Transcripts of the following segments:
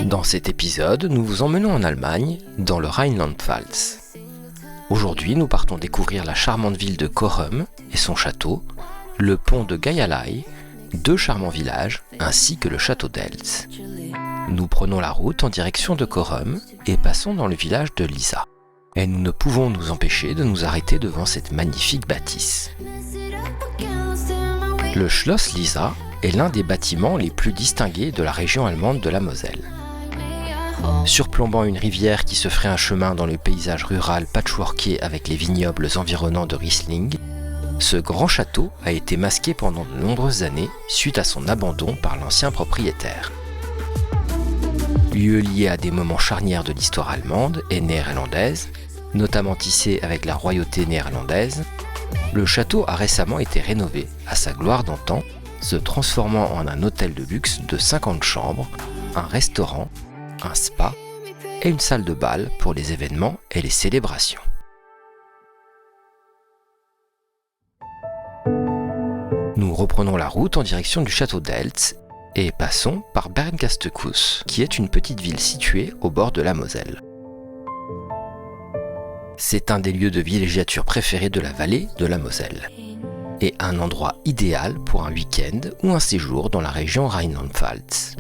Dans cet épisode, nous vous emmenons en Allemagne, dans le Rheinland-Pfalz. Aujourd'hui, nous partons découvrir la charmante ville de Cochem et son château, le pont de Gaialai, deux charmants villages, ainsi que le château d'Eltz. Nous prenons la route en direction de Cochem et passons dans le village de Lisa. Et nous ne pouvons nous empêcher de nous arrêter devant cette magnifique bâtisse. Le Schloss Lisa est l'un des bâtiments les plus distingués de la région allemande de la Moselle. Surplombant une rivière qui se ferait un chemin dans le paysage rural patchworké avec les vignobles environnants de Riesling, ce grand château a été masqué pendant de nombreuses années suite à son abandon par l'ancien propriétaire. Lieu lié à des moments charnières de l'histoire allemande et néerlandaise, notamment tissé avec la royauté néerlandaise, le château a récemment été rénové à sa gloire d'antan, se transformant en un hôtel de luxe de 50 chambres, un restaurant, un spa et une salle de bal pour les événements et les célébrations. Nous reprenons la route en direction du château d'Eltz et passons par Bernkastel-Kues, qui est une petite ville située au bord de la Moselle. C'est un des lieux de villégiature préférés de la vallée de la Moselle et un endroit idéal pour un week-end ou un séjour dans la région Rheinland-Pfalz.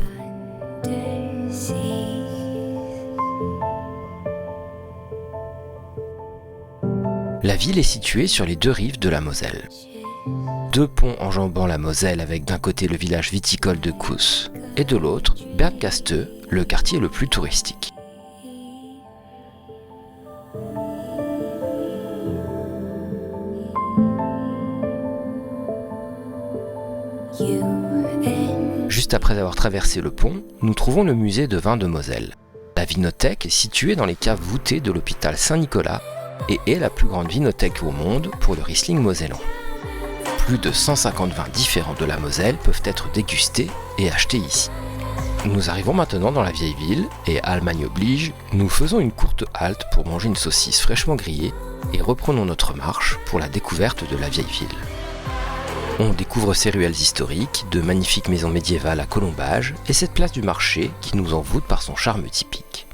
La ville est située sur les deux rives de la Moselle. Deux ponts enjambant la Moselle avec d'un côté le village viticole de Kues et de l'autre Bernkastel, le quartier le plus touristique. Juste après avoir traversé le pont, nous trouvons le musée de vin de Moselle. La vinothèque est située dans les caves voûtées de l'hôpital Saint-Nicolas et est la plus grande vinothèque au monde pour le Riesling mosellan. Plus de 150 vins différents de la Moselle peuvent être dégustés et achetés ici. Nous arrivons maintenant dans la vieille ville et Allemagne oblige, nous faisons une courte halte pour manger une saucisse fraîchement grillée et reprenons notre marche pour la découverte de la vieille ville. On découvre ses ruelles historiques, de magnifiques maisons médiévales à colombages et cette place du marché qui nous envoûte par son charme typique.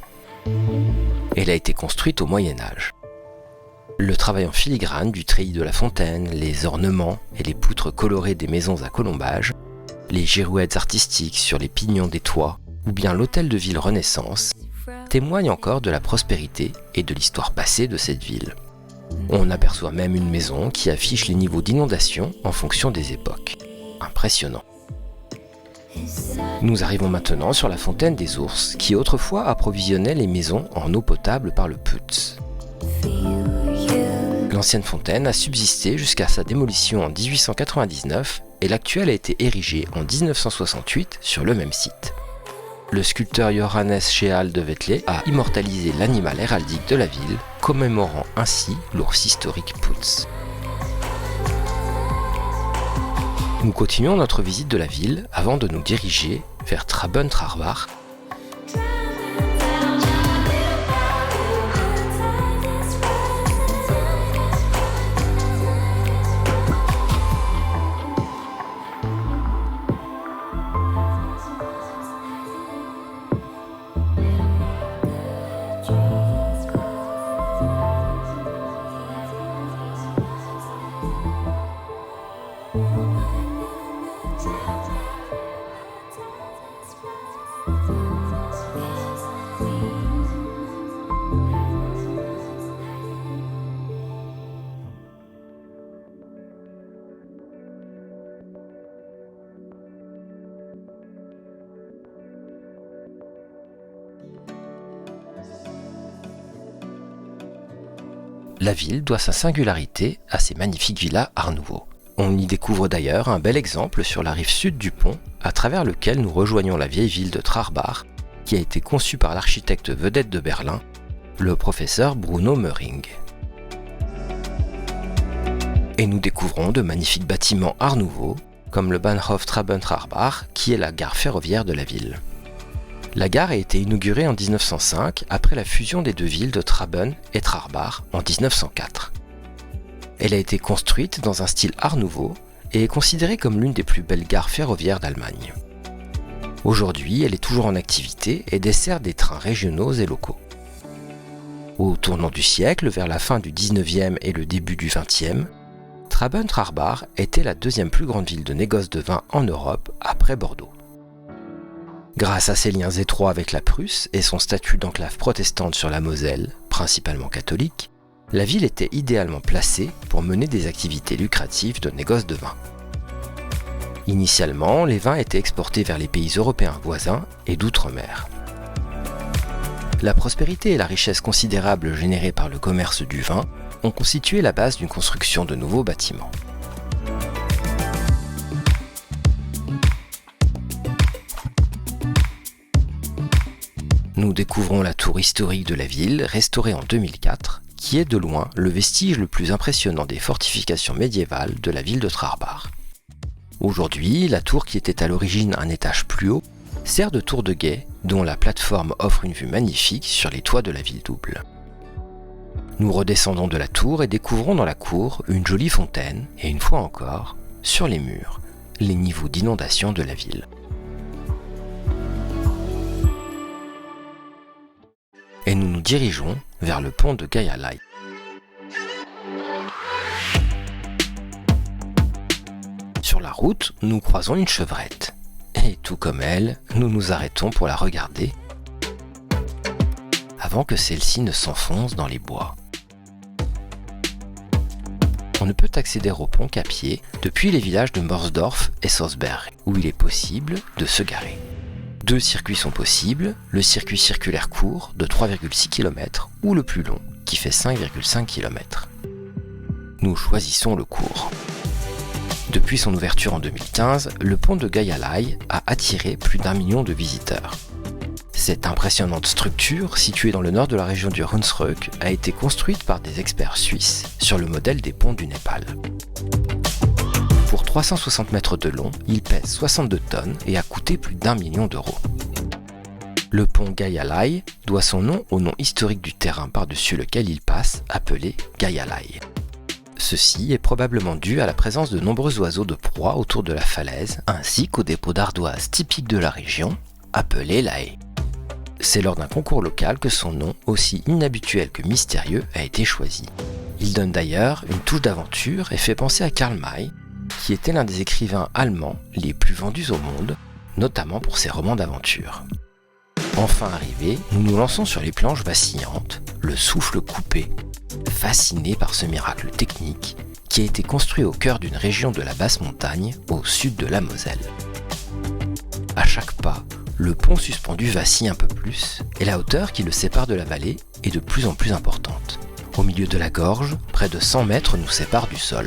Elle a été construite au Moyen-Âge. Le travail en filigrane du treillis de la fontaine, les ornements et les poutres colorées des maisons à colombages, les girouettes artistiques sur les pignons des toits ou bien l'hôtel de ville Renaissance témoignent encore de la prospérité et de l'histoire passée de cette ville. On aperçoit même une maison qui affiche les niveaux d'inondation en fonction des époques. Impressionnant. Nous arrivons maintenant sur la fontaine des ours qui autrefois approvisionnait les maisons en eau potable par le Pütz. L'ancienne fontaine a subsisté jusqu'à sa démolition en 1899 et l'actuelle a été érigée en 1968 sur le même site. Le sculpteur Johannes Scheal de Wethle a immortalisé l'animal héraldique de la ville, commémorant ainsi l'ours historique Pütz. Nous continuons notre visite de la ville avant de nous diriger vers Traben-Trarbach. La ville doit sa singularité à ses magnifiques villas Art Nouveau. On y découvre d'ailleurs un bel exemple sur la rive sud du pont, à travers lequel nous rejoignons la vieille ville de Trarbach, qui a été conçue par l'architecte vedette de Berlin, le professeur Bruno Möhring. Et nous découvrons de magnifiques bâtiments Art Nouveau, comme le Bahnhof Traben-Trarbach, qui est la gare ferroviaire de la ville. La gare a été inaugurée en 1905 après la fusion des deux villes de Traben et Trarbach en 1904. Elle a été construite dans un style Art Nouveau et est considérée comme l'une des plus belles gares ferroviaires d'Allemagne. Aujourd'hui, elle est toujours en activité et dessert des trains régionaux et locaux. Au tournant du siècle, vers la fin du 19e et le début du 20e, Traben-Trarbach était la deuxième plus grande ville de négoce de vin en Europe après Bordeaux. Grâce à ses liens étroits avec la Prusse et son statut d'enclave protestante sur la Moselle, principalement catholique, la ville était idéalement placée pour mener des activités lucratives de négoce de vin. Initialement, les vins étaient exportés vers les pays européens voisins et d'outre-mer. La prospérité et la richesse considérable générée par le commerce du vin ont constitué la base d'une construction de nouveaux bâtiments. Nous découvrons la tour historique de la ville, restaurée en 2004, qui est de loin le vestige le plus impressionnant des fortifications médiévales de la ville de Trarbach. Aujourd'hui, la tour qui était à l'origine un étage plus haut, sert de tour de guet dont la plateforme offre une vue magnifique sur les toits de la ville double. Nous redescendons de la tour et découvrons dans la cour une jolie fontaine et une fois encore, sur les murs, les niveaux d'inondation de la ville. Et nous nous dirigeons vers le pont de Gaialai. Sur la route, nous croisons une chevrette. Et tout comme elle, nous nous arrêtons pour la regarder avant que celle-ci ne s'enfonce dans les bois. On ne peut accéder au pont qu'à pied depuis les villages de Morsdorf et Sosberg, où il est possible de se garer. 2 circuits sont possibles, le circuit circulaire court de 3,6 km ou le plus long qui fait 5,5 km. Nous choisissons le court. Depuis son ouverture en 2015, le pont de Gaialai a attiré plus d'1 million de visiteurs. Cette impressionnante structure, située dans le nord de la région du Hunsrück, a été construite par des experts suisses sur le modèle des ponts du Népal. Pour 360 mètres de long, il pèse 62 tonnes et a coûté plus d'1 million d'euros. Le pont Gaialai doit son nom au nom historique du terrain par-dessus lequel il passe, appelé Gaialai. Ceci est probablement dû à la présence de nombreux oiseaux de proie autour de la falaise, ainsi qu'au dépôt d'ardoises typique de la région, appelé la haie. C'est lors d'un concours local que son nom, aussi inhabituel que mystérieux, a été choisi. Il donne d'ailleurs une touche d'aventure et fait penser à Karl May, qui était l'un des écrivains allemands les plus vendus au monde, notamment pour ses romans d'aventure. Enfin arrivés, nous nous lançons sur les planches vacillantes, le souffle coupé, fascinés par ce miracle technique qui a été construit au cœur d'une région de la basse montagne au sud de la Moselle. À chaque pas, le pont suspendu vacille un peu plus et la hauteur qui le sépare de la vallée est de plus en plus importante. Au milieu de la gorge, près de 100 mètres nous séparent du sol.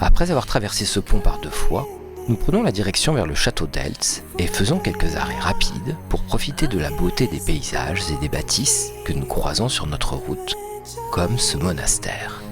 Après avoir traversé ce pont par 2 fois, nous prenons la direction vers le château d'Eltz et faisons quelques arrêts rapides pour profiter de la beauté des paysages et des bâtisses que nous croisons sur notre route, comme ce monastère.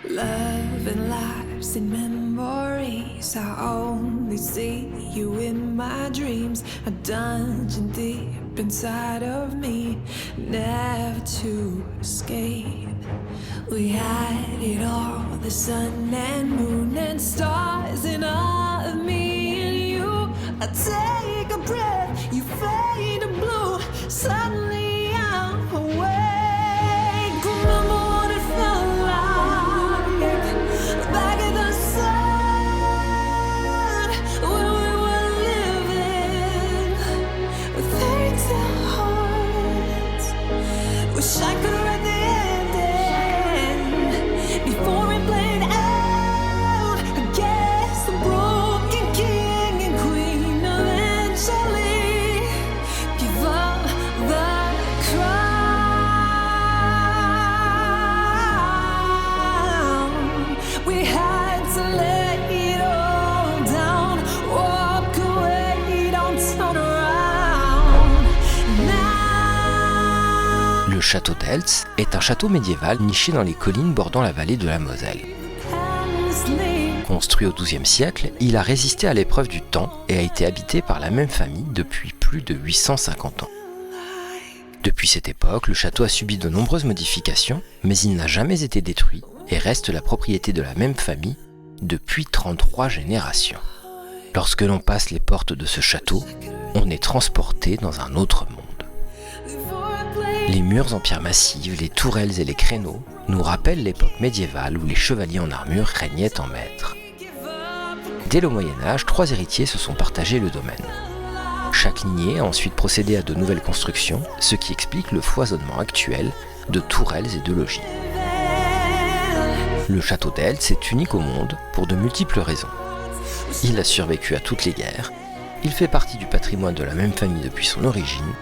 Love and lives and memories, I only see you in my dreams. A dungeon deep inside of me, never to escape. We had it all, the sun and moon and stars, and all of me I take a breath, you fade to blue. Suddenly I'm awake. Remember what it felt like back in the sun when we were living with fairy tale hearts. Wish I could write the ending before it played out. I guess the broken king and queen eventually give up the crown. We had to lay it all down, walk away, don't turn around now. Le château d'Eltz est un château médiéval niché dans les collines bordant la vallée de la Moselle. Construit au XIIe siècle, il a résisté à l'épreuve du temps et a été habité par la même famille depuis plus de 850 ans. Depuis cette époque, le château a subi de nombreuses modifications, mais il n'a jamais été détruit et reste la propriété de la même famille depuis 33 générations. Lorsque l'on passe les portes de ce château, on est transporté dans un autre monde. Les murs en pierre massive, les tourelles et les créneaux nous rappellent l'époque médiévale où les chevaliers en armure régnaient en maîtres. Dès le Moyen-Âge, 3 héritiers se sont partagés le domaine. Chaque lignée a ensuite procédé à de nouvelles constructions, ce qui explique le foisonnement actuel de tourelles et de logis. Le château d'Eltz est unique au monde pour de multiples raisons. Il a survécu à toutes les guerres, il fait partie du patrimoine de la même famille depuis son origine,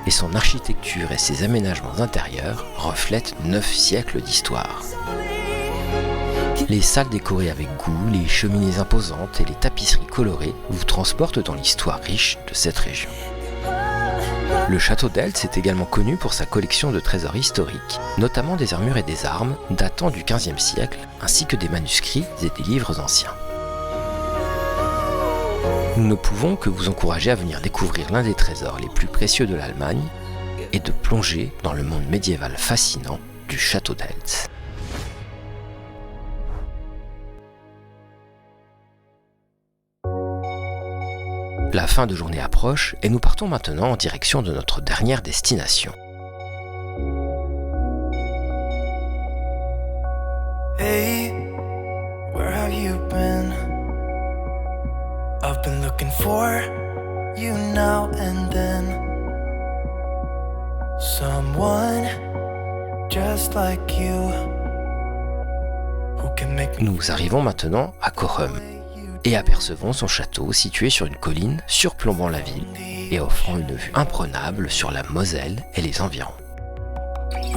et son architecture et ses aménagements intérieurs reflètent 9 siècles d'histoire. Les salles décorées avec goût, les cheminées imposantes et les tapisseries colorées vous transportent dans l'histoire riche de cette région. Le château d'Eltz est également connu pour sa collection de trésors historiques, notamment des armures et des armes datant du XVe siècle, ainsi que des manuscrits et des livres anciens. Nous ne pouvons que vous encourager à venir découvrir l'un des trésors les plus précieux de l'Allemagne et de plonger dans le monde médiéval fascinant du château d'Eltz. La fin de journée approche et nous partons maintenant en direction de notre dernière destination. Hey, where have you been? I've been looking for you now and then. Someone just like you who can make me Nous arrivons maintenant à Cochem et apercevons son château situé sur une colline surplombant la ville et offrant une vue imprenable sur la Moselle et les environs.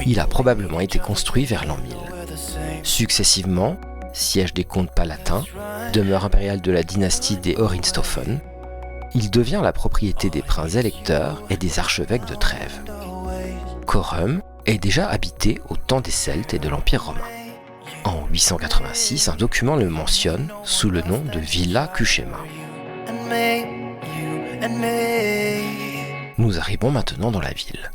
Il a probablement été construit vers l'an 1000. Successivement, siège des comtes palatins, demeure impériale de la dynastie des Hohenstaufen, il devient la propriété des princes électeurs et des archevêques de Trèves. Cochem est déjà habité au temps des Celtes et de l'Empire romain. En 886, un document le mentionne sous le nom de Villa Cuchema. Nous arrivons maintenant dans la ville.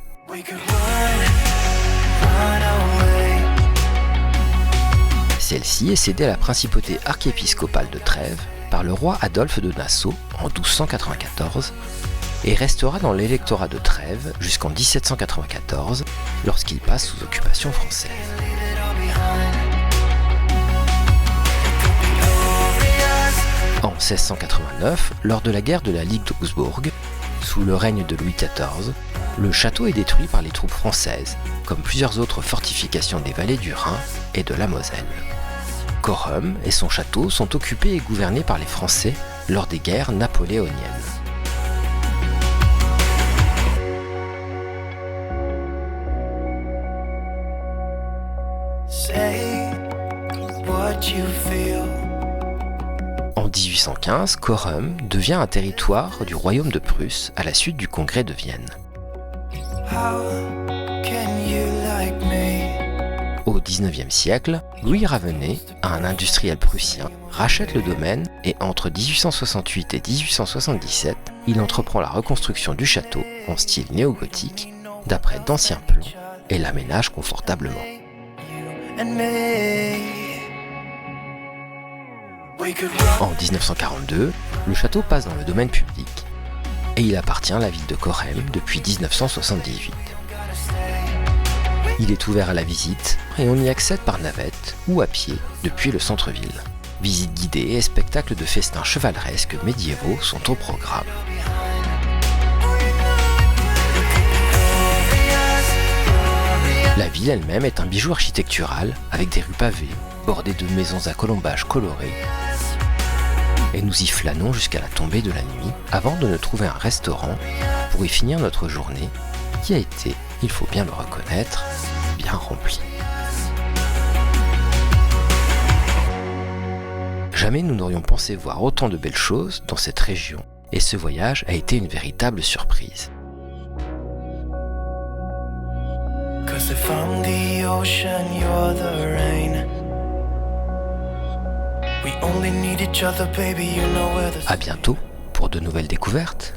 Celle-ci est cédée à la principauté archiépiscopale de Trèves par le roi Adolphe de Nassau en 1294 et restera dans l'électorat de Trèves jusqu'en 1794 lorsqu'il passe sous occupation française. En 1689, lors de la guerre de la Ligue d'Augsbourg, sous le règne de Louis XIV, le château est détruit par les troupes françaises, comme plusieurs autres fortifications des vallées du Rhin et de la Moselle. Cochem et son château sont occupés et gouvernés par les Français lors des guerres napoléoniennes. say what you feel. En 1815, Cochem devient un territoire du royaume de Prusse à la suite du congrès de Vienne. How can you like me? Au XIXe siècle, Louis Ravenay, un industriel prussien, rachète le domaine et entre 1868 et 1877, il entreprend la reconstruction du château en style néo-gothique, d'après d'anciens plans, et l'aménage confortablement. And me. En 1942, le château passe dans le domaine public et il appartient à la ville de Corrèmes depuis 1978. Il est ouvert à la visite et on y accède par navette ou à pied depuis le centre-ville. Visites guidées et spectacles de festins chevaleresques médiévaux sont au programme. La ville elle-même est un bijou architectural avec des rues pavées, bordées de maisons à colombages colorés. Et nous y flânons jusqu'à la tombée de la nuit avant de ne trouver un restaurant pour y finir notre journée qui a été, il faut bien le reconnaître, bien remplie. Jamais nous n'aurions pensé voir autant de belles choses dans cette région et ce voyage a été une véritable surprise. Cause if I'm the ocean, you're the rain. We only need each other, baby, you know where the À bientôt pour de nouvelles découvertes.